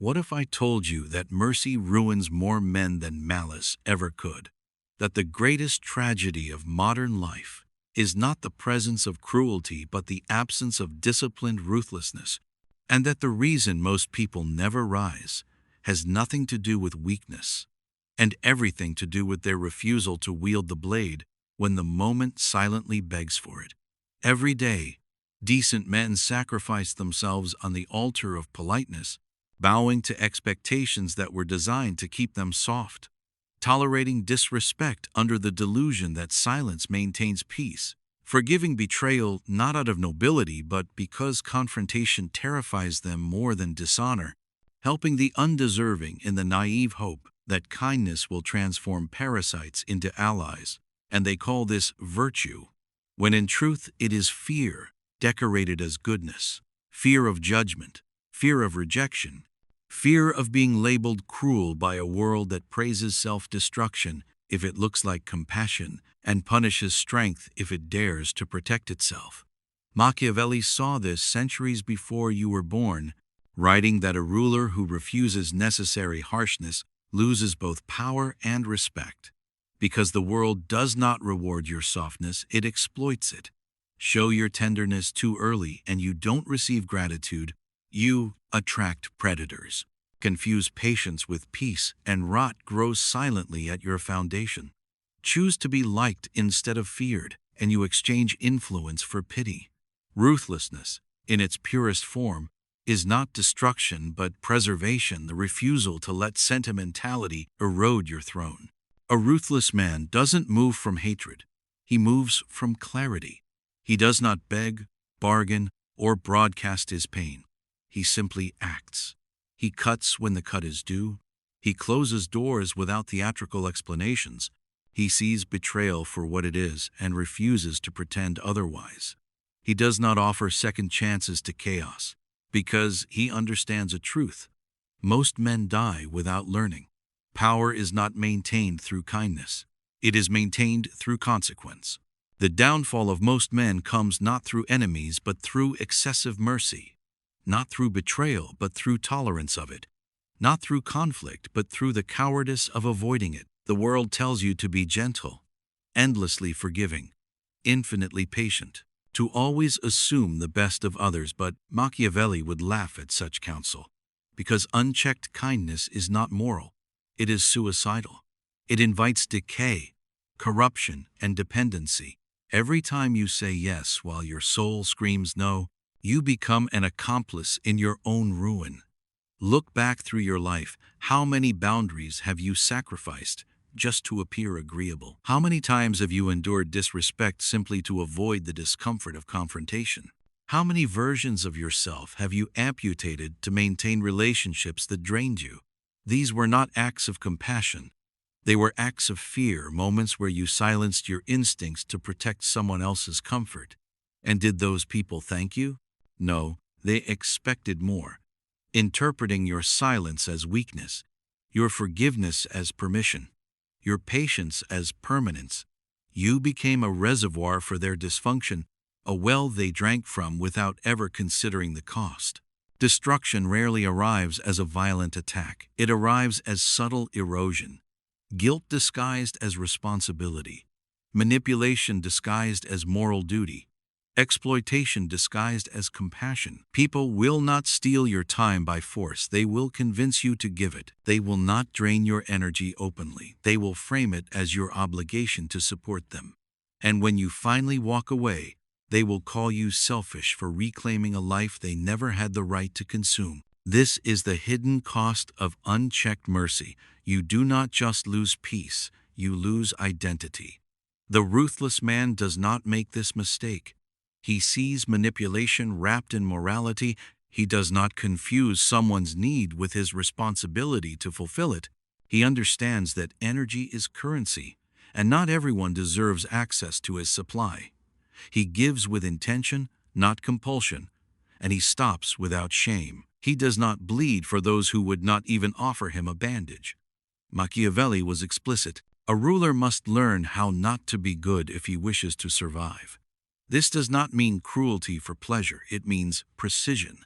What if I told you that mercy ruins more men than malice ever could? That the greatest tragedy of modern life is not the presence of cruelty but the absence of disciplined ruthlessness, and that the reason most people never rise has nothing to do with weakness and everything to do with their refusal to wield the blade when the moment silently begs for it. Every day, decent men sacrifice themselves on the altar of politeness, bowing to expectations that were designed to keep them soft, tolerating disrespect under the delusion that silence maintains peace, forgiving betrayal not out of nobility but because confrontation terrifies them more than dishonor, helping the undeserving in the naive hope that kindness will transform parasites into allies, and they call this virtue, when in truth it is fear decorated as goodness, fear of judgment, fear of rejection, fear of being labeled cruel by a world that praises self-destruction if it looks like compassion and punishes strength if it dares to protect itself. Machiavelli saw this centuries before you were born, writing that a ruler who refuses necessary harshness loses both power and respect. Because the world does not reward your softness, it exploits it. Show your tenderness too early and you don't receive gratitude. You attract predators. Confuse patience with peace, and rot grows silently at your foundation. Choose to be liked instead of feared, and you exchange influence for pity. Ruthlessness, in its purest form, is not destruction but preservation, the refusal to let sentimentality erode your throne. A ruthless man doesn't move from hatred. He moves from clarity. He does not beg, bargain, or broadcast his pain. He simply acts. He cuts when the cut is due. He closes doors without theatrical explanations. He sees betrayal for what it is and refuses to pretend otherwise. He does not offer second chances to chaos because he understands a truth. Most men die without learning. Power is not maintained through kindness. It is maintained through consequence. The downfall of most men comes not through enemies but through excessive mercy. Not through betrayal, but through tolerance of it. Not through conflict, but through the cowardice of avoiding it. The world tells you to be gentle, endlessly forgiving, infinitely patient, to always assume the best of others, but Machiavelli would laugh at such counsel. Because unchecked kindness is not moral. It is suicidal. It invites decay, corruption, and dependency. Every time you say yes while your soul screams no, you become an accomplice in your own ruin. Look back through your life. How many boundaries have you sacrificed just to appear agreeable? How many times have you endured disrespect simply to avoid the discomfort of confrontation? How many versions of yourself have you amputated to maintain relationships that drained you? These were not acts of compassion. They were acts of fear, moments where you silenced your instincts to protect someone else's comfort. And did those people thank you? No, they expected more. Interpreting your silence as weakness, your forgiveness as permission, your patience as permanence, you became a reservoir for their dysfunction, a well they drank from without ever considering the cost. Destruction rarely arrives as a violent attack. It arrives as subtle erosion. Guilt disguised as responsibility. Manipulation disguised as moral duty. Exploitation disguised as compassion. People will not steal your time by force. They will convince you to give it. They will not drain your energy openly. They will frame it as your obligation to support them. And when you finally walk away, they will call you selfish for reclaiming a life they never had the right to consume. This is the hidden cost of unchecked mercy. You do not just lose peace, you lose identity. The ruthless man does not make this mistake. He sees manipulation wrapped in morality. He does not confuse someone's need with his responsibility to fulfill it. He understands that energy is currency, and not everyone deserves access to his supply. He gives with intention, not compulsion, and he stops without shame. He does not bleed for those who would not even offer him a bandage. Machiavelli was explicit. A ruler must learn how not to be good if he wishes to survive. This does not mean cruelty for pleasure, it means precision.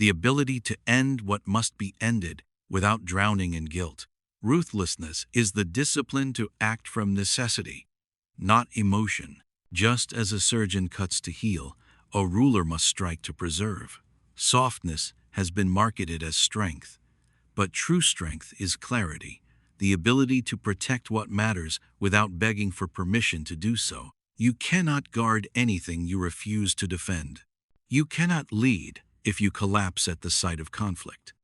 the ability to end what must be ended without drowning in guilt. Ruthlessness is the discipline to act from necessity, not emotion. Just as a surgeon cuts to heal, a ruler must strike to preserve. Softness has been marketed as strength, but true strength is clarity, the ability to protect what matters without begging for permission to do so. You cannot guard anything you refuse to defend. You cannot lead if you collapse at the sight of conflict.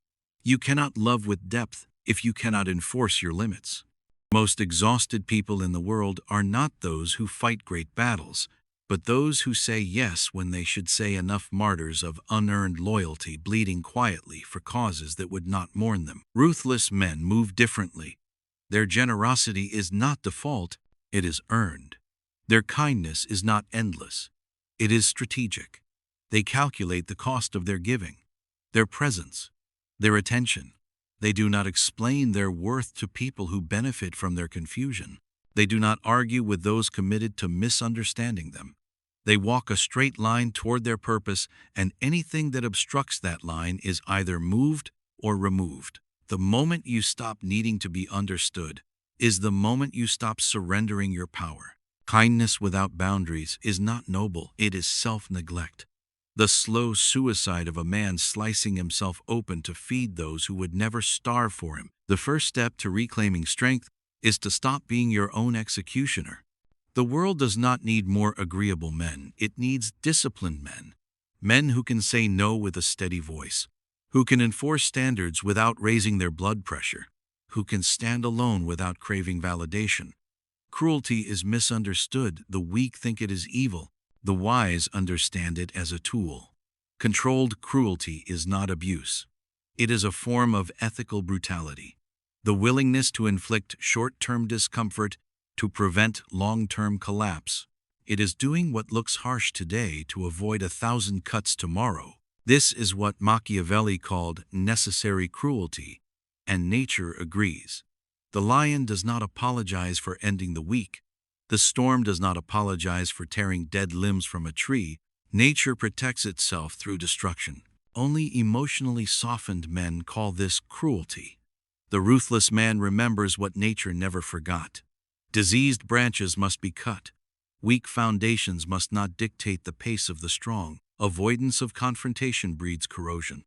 You cannot love with depth if you cannot enforce your limits. Most exhausted people in the world are not those who fight great battles, but those who say yes when they should say enough. Martyrs of unearned loyalty bleeding quietly for causes that would not mourn them. Ruthless men move differently. Their generosity is not default, it is earned. Their kindness is not endless, it is strategic. They calculate the cost of their giving, their presence, their attention. They do not explain their worth to people who benefit from their confusion. They do not argue with those committed to misunderstanding them. They walk a straight line toward their purpose, and anything that obstructs that line is either moved or removed. The moment you stop needing to be understood is the moment you stop surrendering your power. Kindness without boundaries is not noble, it is self-neglect. The slow suicide of a man slicing himself open to feed those who would never starve for him. The first step to reclaiming strength is to stop being your own executioner. The world does not need more agreeable men, it needs disciplined men. Men who can say no with a steady voice, who can enforce standards without raising their blood pressure, who can stand alone without craving validation. Cruelty is misunderstood, the weak think it is evil. The wise understand it as a tool. Controlled cruelty is not abuse. It is a form of ethical brutality. The willingness to inflict short-term discomfort to prevent long-term collapse. It is doing what looks harsh today to avoid 1,000 cuts tomorrow. This is what Machiavelli called necessary cruelty, and nature agrees. The lion does not apologize for ending the weak. The storm does not apologize for tearing dead limbs from a tree. Nature protects itself through destruction. Only emotionally softened men call this cruelty. The ruthless man remembers what nature never forgot. Diseased branches must be cut. Weak foundations must not dictate the pace of the strong. Avoidance of confrontation breeds corrosion.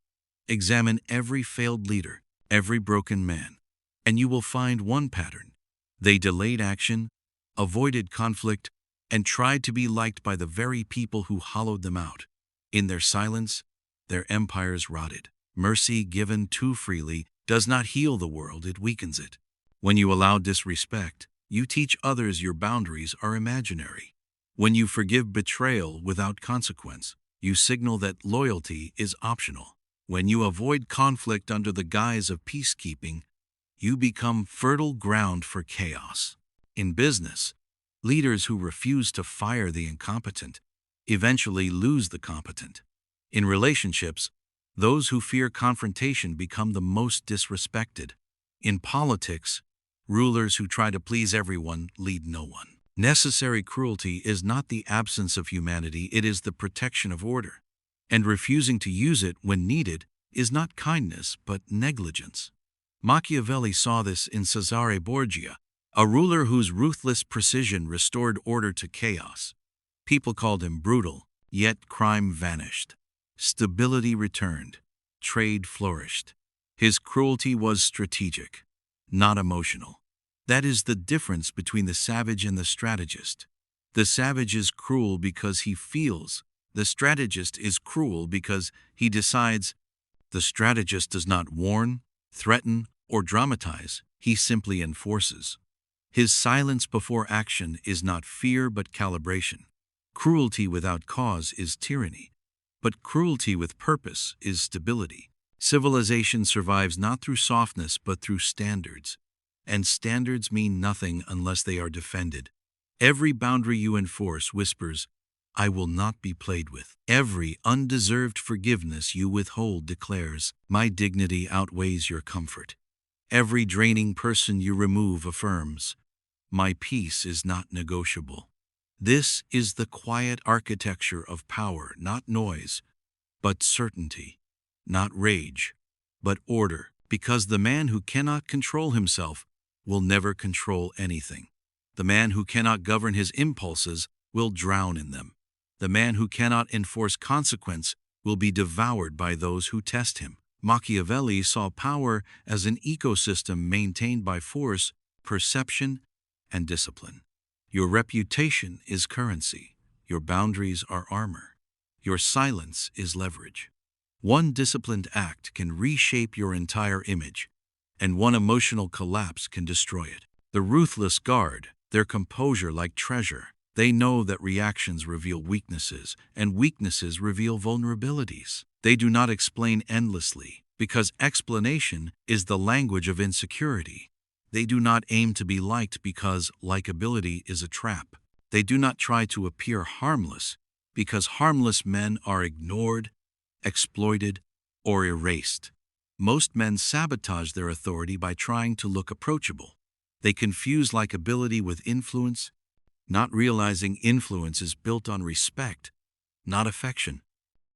Examine every failed leader, every broken man, and you will find one pattern. They delayed action, avoided conflict, and tried to be liked by the very people who hollowed them out. In their silence, their empires rotted. Mercy given too freely does not heal the world, it weakens it. When you allow disrespect, you teach others your boundaries are imaginary. When you forgive betrayal without consequence, you signal that loyalty is optional. When you avoid conflict under the guise of peacekeeping, you become fertile ground for chaos. In business, leaders who refuse to fire the incompetent eventually lose the competent. In relationships, those who fear confrontation become the most disrespected. In politics, rulers who try to please everyone lead no one. Necessary cruelty is not the absence of humanity, it is the protection of order. And refusing to use it when needed is not kindness but negligence. Machiavelli saw this in Cesare Borgia, a ruler whose ruthless precision restored order to chaos. People called him brutal, yet crime vanished. Stability returned. Trade flourished. His cruelty was strategic, not emotional. That is the difference between the savage and the strategist. The savage is cruel because he feels. The strategist is cruel because he decides. The strategist does not warn, threaten, or dramatize, he simply enforces. His silence before action is not fear but calibration. Cruelty without cause is tyranny, but cruelty with purpose is stability. Civilization survives not through softness but through standards, and standards mean nothing unless they are defended. Every boundary you enforce whispers, "I will not be played with." Every undeserved forgiveness you withhold declares, "My dignity outweighs your comfort." Every draining person you remove affirms, "My peace is not negotiable." This is the quiet architecture of power, not noise, but certainty. not rage, but order, because the man who cannot control himself will never control anything. The man who cannot govern his impulses will drown in them. The man who cannot enforce consequence will be devoured by those who test him. Machiavelli saw power as an ecosystem maintained by force, perception, and discipline. Your reputation is currency. Your boundaries are armor. Your silence is leverage. One disciplined act can reshape your entire image, and one emotional collapse can destroy it. The ruthless guard their composure like treasure. They know that reactions reveal weaknesses, and weaknesses reveal vulnerabilities. They do not explain endlessly, because explanation is the language of insecurity. They do not aim to be liked because likability is a trap. They do not try to appear harmless, because harmless men are ignored, exploited, or erased. Most men sabotage their authority by trying to look approachable. They confuse likability with influence, not realizing influence is built on respect, not affection.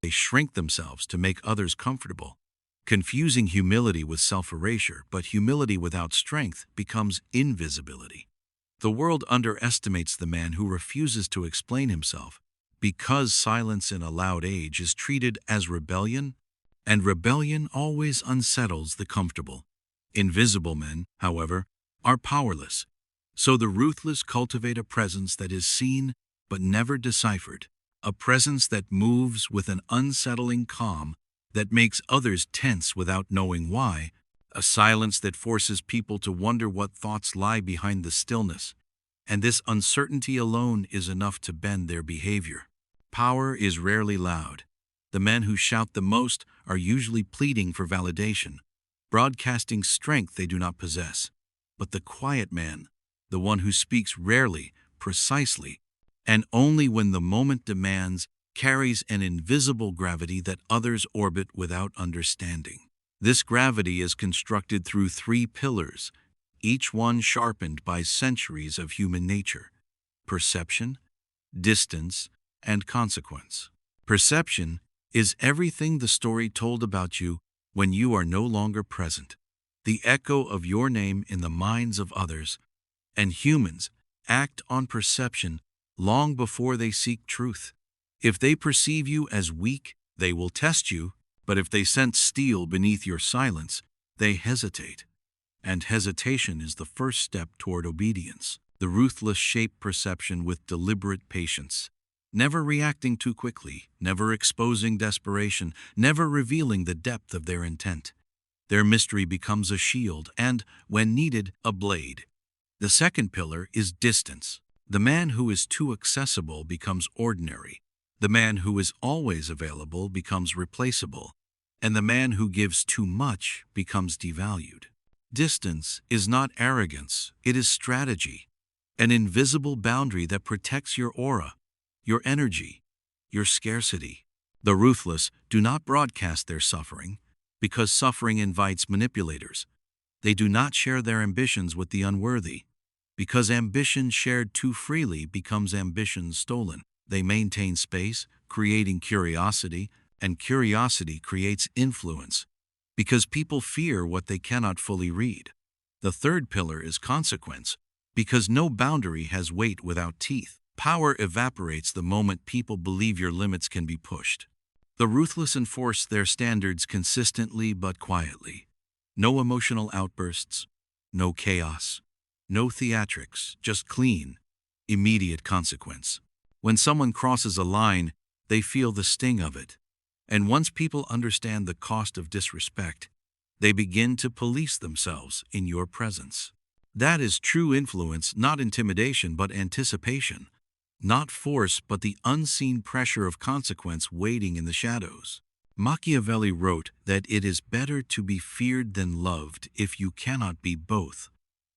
They shrink themselves to make others comfortable, confusing humility with self-erasure, but humility without strength becomes invisibility. The world underestimates the man who refuses to explain himself, because silence in a loud age is treated as rebellion, and rebellion always unsettles the comfortable. Invisible men, however, are powerless, so the ruthless cultivate a presence that is seen but never deciphered, a presence that moves with an unsettling calm that makes others tense without knowing why, a silence that forces people to wonder what thoughts lie behind the stillness, and this uncertainty alone is enough to bend their behavior. Power is rarely loud. The men who shout the most are usually pleading for validation, broadcasting strength they do not possess. But the quiet man, the one who speaks rarely, precisely, and only when the moment demands, carries an invisible gravity that others orbit without understanding. This gravity is constructed through 3 pillars, each one sharpened by centuries of human nature: perception, distance, and consequence. Perception is everything the story told about you when you are no longer present, the echo of your name in the minds of others, and humans act on perception long before they seek truth. If they perceive you as weak, they will test you, but if they sense steel beneath your silence, they hesitate. And hesitation is the first step toward obedience. The ruthless shape perception with deliberate patience, never reacting too quickly, never exposing desperation, never revealing the depth of their intent. Their mystery becomes a shield and, when needed, a blade. The second pillar is distance. The man who is too accessible becomes ordinary. The man who is always available becomes replaceable. And the man who gives too much becomes devalued. Distance is not arrogance, it is strategy. An invisible boundary that protects your aura, your energy, your scarcity. The ruthless do not broadcast their suffering, because suffering invites manipulators. They do not share their ambitions with the unworthy, because ambition shared too freely becomes ambition stolen. They maintain space, creating curiosity, and curiosity creates influence, because people fear what they cannot fully read. The third pillar is consequence, because no boundary has weight without teeth. Power evaporates the moment people believe your limits can be pushed. The ruthless enforce their standards consistently but quietly. No emotional outbursts, no chaos, no theatrics, just clean, immediate consequence. When someone crosses a line, they feel the sting of it. And once people understand the cost of disrespect, they begin to police themselves in your presence. That is true influence, not intimidation but anticipation. Not force, but the unseen pressure of consequence waiting in the shadows. Machiavelli wrote that it is better to be feared than loved if you cannot be both.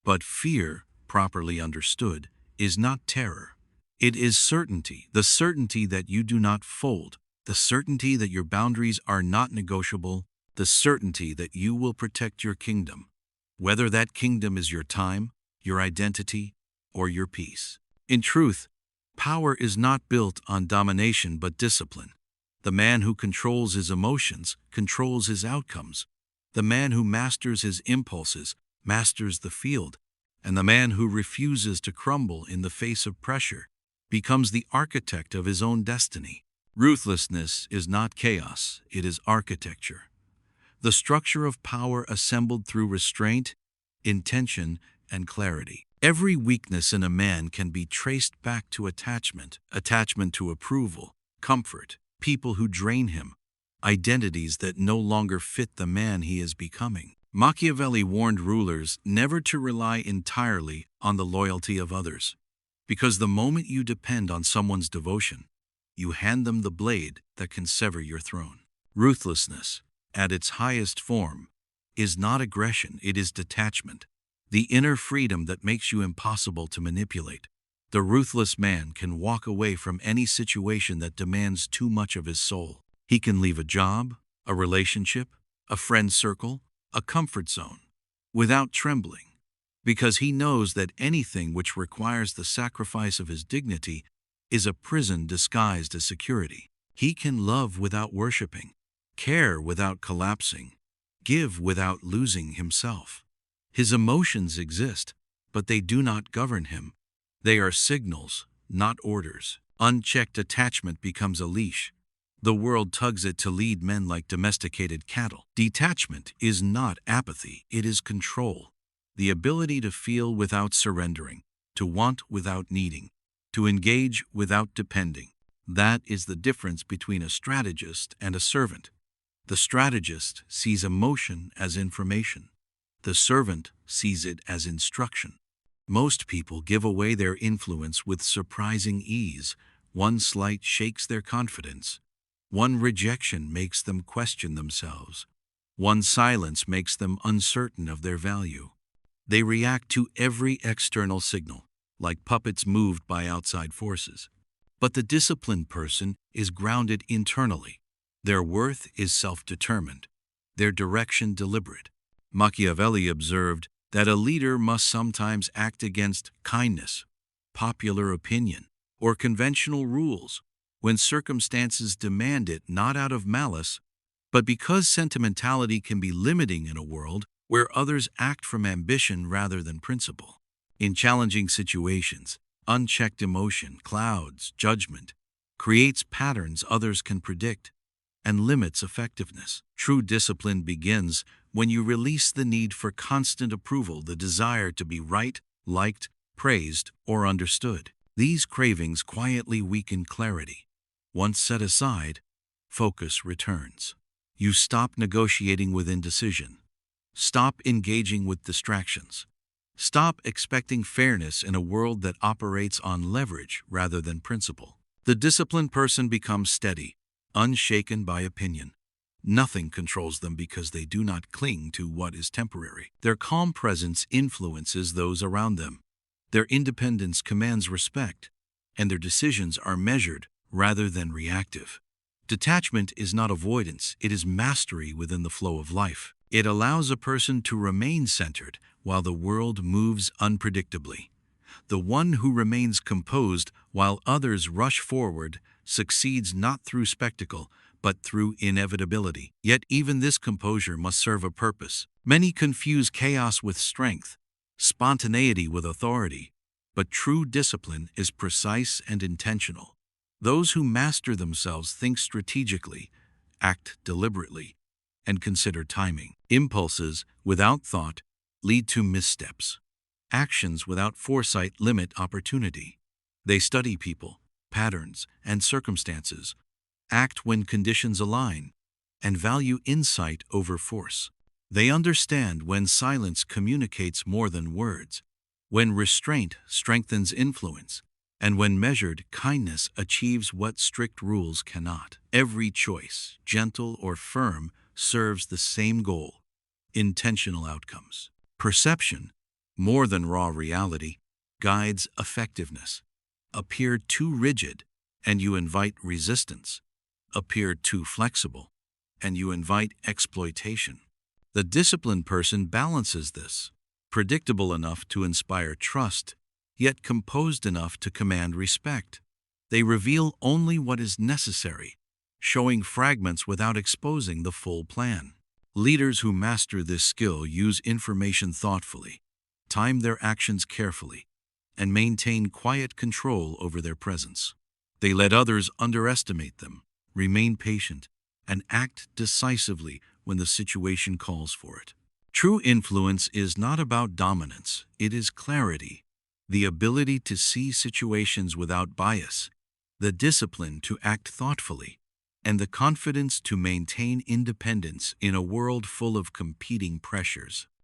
But fear, properly understood, is not terror. It is certainty, the certainty that you do not fold, the certainty that your boundaries are not negotiable, the certainty that you will protect your kingdom, whether that kingdom is your time, your identity, or your peace. In truth, power is not built on domination but discipline. The man who controls his emotions controls his outcomes. The man who masters his impulses masters the field. And the man who refuses to crumble in the face of pressure becomes the architect of his own destiny. Ruthlessness is not chaos, it is architecture. The structure of power assembled through restraint, intention, and clarity. Every weakness in a man can be traced back to attachment to approval, comfort, people who drain him, identities that no longer fit the man he is becoming. Machiavelli warned rulers never to rely entirely on the loyalty of others, because the moment you depend on someone's devotion, you hand them the blade that can sever your throne. Ruthlessness, at its highest form, is not aggression, it is detachment, the inner freedom that makes you impossible to manipulate. The ruthless man can walk away from any situation that demands too much of his soul. He can leave a job, a relationship, a friend circle, a comfort zone, without trembling, because he knows that anything which requires the sacrifice of his dignity is a prison disguised as security. He can love without worshiping, care without collapsing, give without losing himself. His emotions exist, but they do not govern him. They are signals, not orders. Unchecked attachment becomes a leash. The world tugs it to lead men like domesticated cattle. Detachment is not apathy, it is control. The ability to feel without surrendering, to want without needing, to engage without depending. That is the difference between a strategist and a servant. The strategist sees emotion as information. The servant sees it as instruction. Most people give away their influence with surprising ease. One slight shakes their confidence. One rejection makes them question themselves. One silence makes them uncertain of their value. They react to every external signal, like puppets moved by outside forces. But the disciplined person is grounded internally. Their worth is self-determined, their direction deliberate. Machiavelli observed that a leader must sometimes act against kindness, popular opinion, or conventional rules when circumstances demand it, not out of malice, but because sentimentality can be limiting in a world where others act from ambition rather than principle. In challenging situations, unchecked emotion clouds judgment, creates patterns others can predict, and limits effectiveness. True discipline begins when you release the need for constant approval, the desire to be right, liked, praised, or understood. These cravings quietly weaken clarity. Once set aside, focus returns. You stop negotiating with indecision. Stop engaging with distractions. Stop expecting fairness in a world that operates on leverage rather than principle. The disciplined person becomes steady, unshaken by opinion. Nothing controls them because they do not cling to what is temporary. Their calm presence influences those around them. Their independence commands respect, and their decisions are measured rather than reactive. Detachment is not avoidance, it is mastery within the flow of life. It allows a person to remain centered while the world moves unpredictably. The one who remains composed while others rush forward succeeds not through spectacle, but through inevitability. Yet even this composure must serve a purpose. Many confuse chaos with strength, spontaneity with authority, but true discipline is precise and intentional. Those who master themselves think strategically, act deliberately, and consider timing. Impulses without thought lead to missteps. Actions without foresight limit opportunity. They study people, patterns, and circumstances, act when conditions align, and value insight over force. They understand when silence communicates more than words, when restraint strengthens influence, and when measured kindness achieves what strict rules cannot. Every choice, gentle or firm, serves the same goal: intentional outcomes. Perception, more than raw reality, guides effectiveness. Appear too rigid, and you invite resistance. Appear too flexible, and you invite exploitation. The disciplined person balances this, predictable enough to inspire trust, yet composed enough to command respect. They reveal only what is necessary, showing fragments without exposing the full plan. Leaders who master this skill use information thoughtfully, time their actions carefully, and maintain quiet control over their presence. They let others underestimate them, remain patient, and act decisively when the situation calls for it. True influence is not about dominance, it is clarity, the ability to see situations without bias, the discipline to act thoughtfully, and the confidence to maintain independence in a world full of competing pressures.